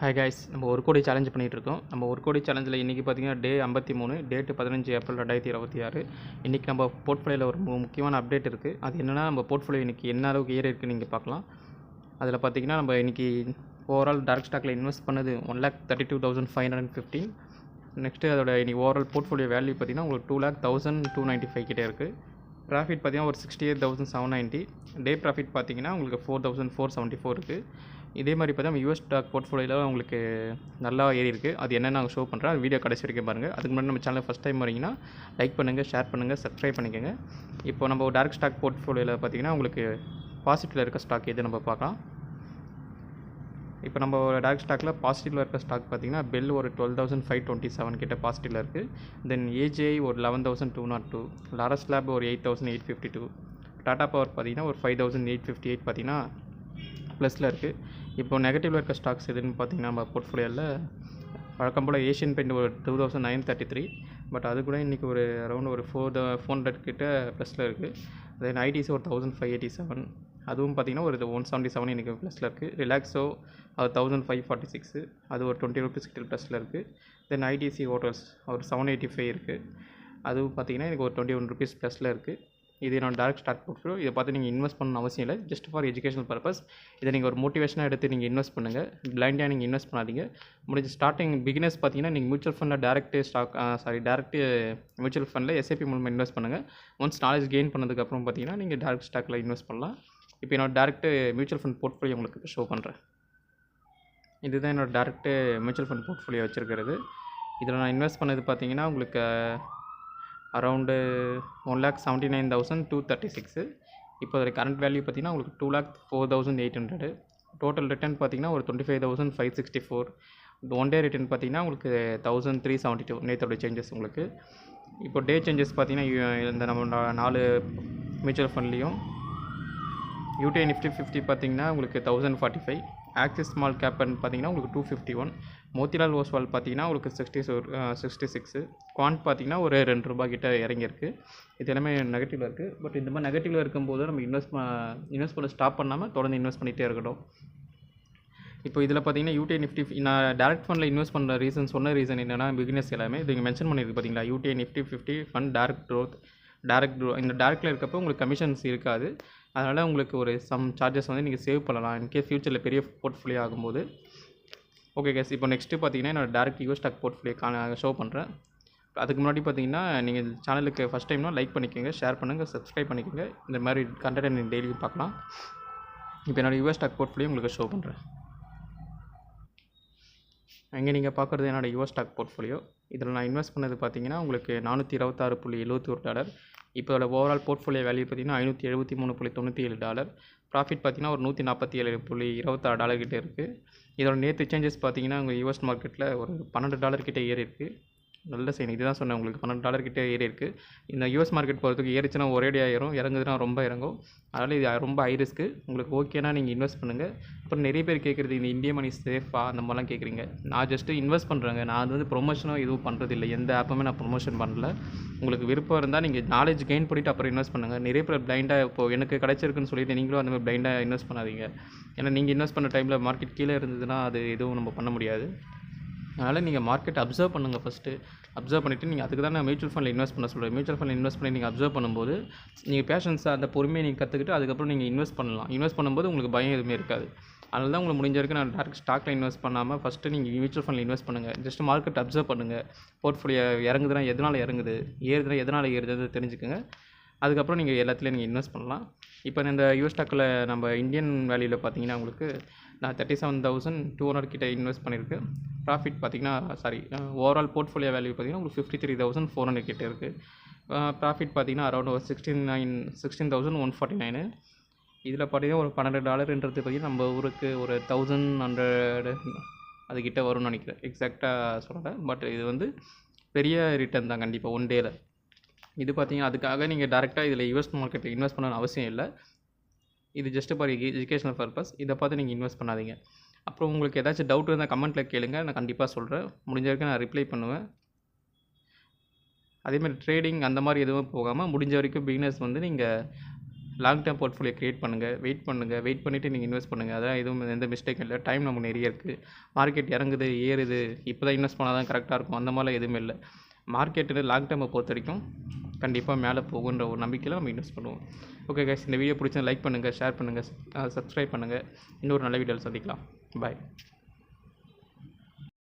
Hi guys, நம்ம ஒரு கோடி சேலஞ்ச் பண்ணிகிட்ருக்கோம். நம்ம ஒரு கோடி சேலஞ்சில் இன்றைக்கி பார்த்திங்கன்னா டே 53, டேட்டு 15 ஏப்ரல் 2026. இன்றைக்கி நம்ம போர்ட்ஃபோலியோவில் ஒரு முக்கியமான அப்டேட் இருக்குது. அது என்னென்னா, நம்ம போர்ட்ஃபோலியோ இன்றைக்கி என்ன அளவுக்கு ஏறி இருக்குன்னு நீங்கள் பார்க்கலாம். அதில் பார்த்திங்கன்னா நம்ம இன்றைக்கி ஓவரால் டைரக்ட் ஸ்டாக்கில் இன்வெஸ்ட் பண்ணது 1,32,515. நெக்ஸ்ட்டு அதோட இன்றைக்கி ஓவரால் போர்ட்ஃபோலியோ வேல்யூ பார்த்திங்கன்னா உங்களுக்கு 2,01,295 கிட்டே இருக்குது. ப்ராஃபிட் பார்த்திங்கன்னா ஒரு 68,790. டே ப்ராஃபிட் பார்த்திங்கன்னா உங்களுக்கு 4,474 இருக்குது. இதே மாதிரி பார்த்தா யூஎஸ் ஸ்டாக் போர்ட்ஃபோலியோவில் உங்களுக்கு நல்லா ஏறி இருக்குது. அது என்ன நாங்கள் ஷோ பண்ணுறேன். அது வீடியோ கடைசி வரைக்கும் பாருங்கள். அதுக்கு முன்னாடி நம்ம சேனல் ஃபஸ்ட் டைம் வரீங்கன்னா லைக் பண்ணுங்கள், ஷேர் பண்ணுங்கள், சப்ஸ்கிரைப் பண்ணிக்கோங்க. இப்போ நம்ம டைரக்ட் ஸ்டாக் போர்ட்ஃபோலியோவில் பார்த்திங்கன்னா உங்களுக்கு பாசிட்டிவில் இருக்க ஸ்டாக் எது நம்ம பார்க்கலாம். இப்போ நம்ம டைரக்ட் ஸ்டாக்கில் பாசிட்டிவில் இருக்க ஸ்டாக் பார்த்திங்கன்னா பெல் ஒரு 12,527 கிட்ட பாசிட்டிவில் இருக்குது. தென் ஏஜிஐ ஒரு 11,202, லாரஸ் லேப் ஒரு 8,852, டாடா பவர் பார்த்திங்கன்னா ஒரு 5,858 பார்த்திங்கன்னா ப்ளஸில் இருக்குது. இப்போ நெகட்டிவில் இருக்க ஸ்டாக்ஸ் எதுன்னு பார்த்திங்கன்னா நம்ம போர்ட்ஃபோலியோவில் வழக்கம் போல் ஏஷியன் பெயிண்ட் ஒரு 2,933, பட் அது கூட இன்றைக்கி ஒரு அரௌண்ட் ஒரு 400 கிட்ட ப்ளஸில் இருக்குது. தென் ஐடிசி ஒரு 1,587, அதுவும் பார்த்திங்கன்னா ஒரு 177 இன்றைக்கி ப்ளஸில் இருக்குது. ரிலாக்ஸோ அது 1,546, அது ஒரு 20 ரூபீஸ் கிட்ட ப்ளஸில் இருக்குது. தென் ஐடிசி ஹோட்டல்ஸ் ஒரு 785 இருக்குது, அதுவும் பார்த்திங்கன்னா எனக்கு ஒரு 21 ரூபீஸ் ப்ளஸில் இருக்குது. இது என்னோட டைரக்ட் ஸ்டாக் போர்ட்ஃபோலியோ. இதை பார்த்து நீங்கள் இன்வெஸ்ட் பண்ணணும் அவசியம் இல்லை, ஜஸ்ட் ஃபார் எஜுகேஷனல் பர்பஸ். இதை நீங்கள் ஒரு மோட்டிவேஷனாக எடுத்து நீங்கள் இன்வெஸ்ட் பண்ணுங்கள். பிளைண்டாக நீங்கள் இன்வெஸ்ட் பண்ணாதீங்க. முடிஞ்ச ஸ்டார்டிங் பிகினர்ஸ் பார்த்தீங்கன்னா நீங்கள் மியூச்சுவல் ஃபண்டில் டேரக்ட் மியூச்சுவல் ஃபண்டில் எஸ்ஐபி மூலமாக இன்வெஸ்ட் பண்ணுங்கள். ஒன்ஸ் நாலேஜ் கெயின் பண்ணதுக்கப்புறம் பார்த்தீங்கன்னா நீங்கள் டேரக்ட் ஸ்டாக்கில் இன்வெஸ்ட் பண்ணலாம். இப்போ என்னோட டேரக்ட் மியூச்சுவல் ஃபண்ட் போர்ட்ஃபோலியோ உங்களுக்கு ஷோ பண்ணுறேன். இதுதான் என்னோட டேரக்ட் மியூச்சுவல் ஃபண்ட் போர்ட்ஃபோலியோ வச்சுருக்கிறது. இதில் நான் இன்வெஸ்ட் பண்ணது பார்த்தீங்கன்னா உங்களுக்கு அரவுண்டு 1,79,236. இப்போ அதோட கரண்ட் வேல்யூ பார்த்திங்கன்னா உங்களுக்கு 2,04,800. டோட்டல் ரிட்டர்ன் பார்த்திங்கன்னா ஒரு 25,564. ஒன் டே ரிட்டர்ன் பார்த்திங்கன்னா உங்களுக்கு 1,372 நேற்றோட சேஞ்சஸ் உங்களுக்கு. இப்போ டே சேஞ்சஸ் பார்த்திங்கன்னா இந்த நம்ம 4 மியூச்சுவல் ஃபண்ட்லேயும் யூடிஐ நிஃப்டி 50 பார்த்திங்கன்னா உங்களுக்கு 1,045, ஆக்சிஸ் ஸ்மால் கேப்னு பார்த்திங்கன்னா உங்களுக்கு 251, மோத்திலால் ஓஸ்வால் பார்த்திங்கன்னா உங்களுக்கு 66, குவான்ட் பார்த்திங்கன்னா ஒரு ₹2 கிட்ட இறங்கியிருக்கு. இது எல்லாமே நெகட்டிவில் இருக்குது. பட் இந்த மாதிரி நெகட்டிவில் இருக்கும்போது நம்ம இன்வெஸ்ட் பண்ண ஸ்டாப் பண்ணாமல் தொடர்ந்து இன்வெஸ்ட் பண்ணிகிட்டே இருக்கட்டும். இப்போ இதில் பார்த்திங்கன்னா யூடிஐ நிஃப்டி நான் டேரக்ட் ஃபண்டில் இன்வெஸ்ட் பண்ணுற சொன்ன ரீசன் என்னென்னா பிகினர்ஸ் எல்லாமே இது இங்கே மென்ஷன் பண்ணியிருக்கு பார்த்திங்களா. UTI Nifty 50 fund direct growth. இந்த டேரக்டில் இருக்கப்போ உங்களுக்கு கமிஷன்ஸ் இருக்காது. அதனால் உங்களுக்கு ஒரு சம் சார்ஜஸ் வந்து நீங்கள் சேவ் பண்ணலாம் இன்கேஸ் ஃப்யூச்சரில் பெரிய போர்ட்ஃபோலியோ ஆகும்போது. ஓகே கேஸ், இப்போ நெக்ஸ்ட்டு பார்த்தீங்கன்னா என்னோட direct US stock portfolio show பண்ணுறேன். அதுக்கு முன்னாடி பார்த்தீங்கன்னா நீங்கள் சேனலுக்கு ஃபஸ்ட் டைம்னா லைக் பண்ணிக்கோங்க, ஷேர் பண்ணுங்கள், சப்ஸ்கிரைப் பண்ணிக்கோங்க. இந்த மாதிரி கண்டென்ட் நீங்கள் டெய்லியும் பார்க்கலாம். இப்போ என்னோடய யூஎஸ் ஸ்டாக் போர்ட்ஃபோலியோ உங்களுக்கு ஷோ பண்ணுறேன். அங்கே நீங்கள் பார்க்குறது என்னோடய யூஎஸ் ஸ்டாக் போர்ட்ஃபோலியோ. இதில் நான் இன்வெஸ்ட் பண்ணது பார்த்தீங்கன்னா உங்களுக்கு $426.71. இப்போ அதோட ஓவரால் போர்ட்ஃபோலியோ வேல்யூ பார்த்திங்கன்னா $573.97. ப்ராஃபிட் பார்த்திங்கன்னா ஒரு $147.26 கிட்டே இருக்குது. இதோட நேற்று சேஞ்சஸ் பார்த்திங்கன்னா உங்கள் யூஎஸ் மார்க்கெட்டில் ஒரு $12 கிட்டே ஏறி இருக்குது. நல்ல சைன். இதுதான் சொன்னேன் உங்களுக்கு $12 கிட்டே ஏறி இருக்குது. இந்த யூஎஸ் மார்க்கெட் போகிறதுக்கு ஏறிச்சுன்னா ஒரேடியாக ஏறும், இறங்குதுன்னா ரொம்ப இறங்கும். அதனால் இது ரொம்ப ஹை ரிஸ்க்கு. உங்களுக்கு ஓகேனா நீங்கள் இன்வெஸ்ட் பண்ணுங்கள். அப்புறம் நிறைய பேர் கேட்குறது இந்த இந்திய மணி சேஃபா அந்த மாதிரிலாம் கேட்குறீங்க. நான் ஜஸ்ட்டு இன்வெஸ்ட் பண்ணுறேங்க. நான் அது வந்து ப்ரொமோஷனோ எதுவும் பண்ணுறதில்லை. எந்த ஆப்புமே நான் ப்ரொமோஷன் பண்ணல. உங்களுக்கு விருப்பம் இருந்தால் நீங்கள் நாலேஜ் கெயின் பண்ணிவிட்டு அப்புறம் இன்வெஸ்ட் பண்ணுங்கள். நிறைய பேர் பிளைண்டாக இப்போது எனக்கு கிடச்சிருக்குன்னு சொல்லிட்டு நீங்களும் அந்த மாதிரி பிளைண்டாக இன்வெஸ்ட் பண்ணாதீங்க. ஏன்னா நீங்கள் இன்வெஸ்ட் பண்ண டைமில் மார்க்கெட் கீழே இருந்ததுன்னா அது எதுவும் நம்ம பண்ண முடியாது. அதனால் நீங்கள் மார்க்கெட் அப்சர்வ் பண்ணுங்கள். ஃபஸ்ட்டு அப்சர்வ் பண்ணிவிட்டு நீங்கள் அதுக்கு தான் நான் மியூச்சுவல் ஃபண்டில் இன்வெஸ்ட் பண்ண சொல்கிறேன். மியூச்சுவல் ஃபண்டில் இன்வெஸ்ட் பண்ணி நீங்கள் அப்சர்வ் பண்ணும்போது நீங்கள் பேஷன்ஸாக அந்த பொறுமையை நீங்கள் கற்றுக்கிட்டு அதுக்கப்புறம் நீங்கள் இன்வெஸ்ட் பண்ணலாம். இன்வெஸ்ட் பண்ணும்போது உங்களுக்கு பயம் எதுவுமே இருக்காது. அதனால தான் உங்களுக்கு முடிஞ்ச வரைக்கும் நான் டேரக்ட் ஸ்டாக்கில் இன்வெஸ்ட் பண்ணாமல் ஃபஸ்ட்டு நீங்கள் மியூச்சுவல் ஃபண்டில் இன்வெஸ்ட் பண்ணுங்கள். ஜஸ்ட் மார்க்கெட் அப்சர்வ் பண்ணுங்கள். போர்ட்ஃபோலியோ இறங்குதுன்னா எதனால் இறங்குது, ஏறுதுன்னா எதனால் ஏறுது தெரிஞ்சுக்கோங்க. அதுக்கப்புறம் நீங்கள் எல்லாத்துலேயும் நீங்கள் இன்வெஸ்ட் பண்ணலாம். இப்போ இந்த யூஎஸ் ஸ்டாக்கில் நம்ம இந்தியன் வேல்யூவில் பார்த்தீங்கன்னா உங்களுக்கு நான் 37,200 கிட்ட இன்வெஸ்ட் பண்ணியிருக்கேன். ப்ராஃபிட் பார்த்திங்கன்னா ஓவரால் போர்ட்ஃபோலியோ வேல்யூ பார்த்திங்கன்னா உங்களுக்கு 53,400 கிட்ட இருக்குது. ப்ராஃபிட் பார்த்திங்கன்னா அரௌண்ட் ஒரு 16,149. இதில் பார்த்திங்கன்னா ஒரு $12ன்றது பார்த்திங்கன்னா நம்ம ஊருக்கு ஒரு 1,100 அதுக்கிட்ட வரும்னு நினைக்கிறேன். எக்ஸாக்டாக சொல்கிறேன். பட் இது வந்து பெரிய ரிட்டர்ன் தான் கண்டிப்பாக ஒன் டேயில். இது பார்த்திங்கன்னா அதுக்காக நீங்கள் டேரெக்டாக இதில் யூஎஸ் மார்க்கெட்டில் இன்வெஸ்ட் பண்ணணும்னு அவசியம் இல்லை. இது ஜஸ்ட் ஃபார் எஜுகேஷனல் பர்பஸ். இதை பார்த்து நீங்கள் இன்வெஸ்ட் பண்ணாதீங்க. அப்புறம் உங்களுக்கு ஏதாச்சும் டவுட் இருந்தால் கமெண்ட்டில் கேளுங்க, நான் கண்டிப்பாக சொல்கிறேன். முடிஞ்ச வரைக்கும் நான் ரிப்ளை பண்ணுவேன். அதேமாதிரி ட்ரேடிங் அந்த மாதிரி எதுவும் போகாமல் முடிஞ்ச வரைக்கும் பிகினர்ஸ் வந்து நீங்கள் லாங் டேர்ம் போர்ட்ஃபோலியோ க்ரியேட் பண்ணுங்கள், வெயிட் பண்ணிவிட்டு நீங்கள் இன்வெஸ்ட் பண்ணுங்கள். அதான் எதுவும் எந்த மிஸ்டேக்கும் இல்லை. டைம் நமக்கு நிறைய இருக்குது. மார்க்கெட் இறங்குது, ஏறுது, இப்போ தான் இன்வெஸ்ட் பண்ணால் தான் கரெக்டாக இருக்கும், அந்த மாதிரிலாம் எதுவுமே இல்லை. மார்க்கெட்டு லாங் டேர்மை பொறுத்த வரைக்கும் கண்டிப்பாக மேலே போகுன்ற ஒரு நம்பிக்கையில் நம்ம இன்வெஸ்ட் பண்ணுவோம். ஓகே கைஸ், இந்த வீடியோ பிடிச்சா லைக் பண்ணுங்கள், ஷேர் பண்ணுங்கள், சப்ஸ்கிரைப் பண்ணுங்கள். இன்னொரு நல்ல வீடியோவில் சந்திக்கலாம். பாய்.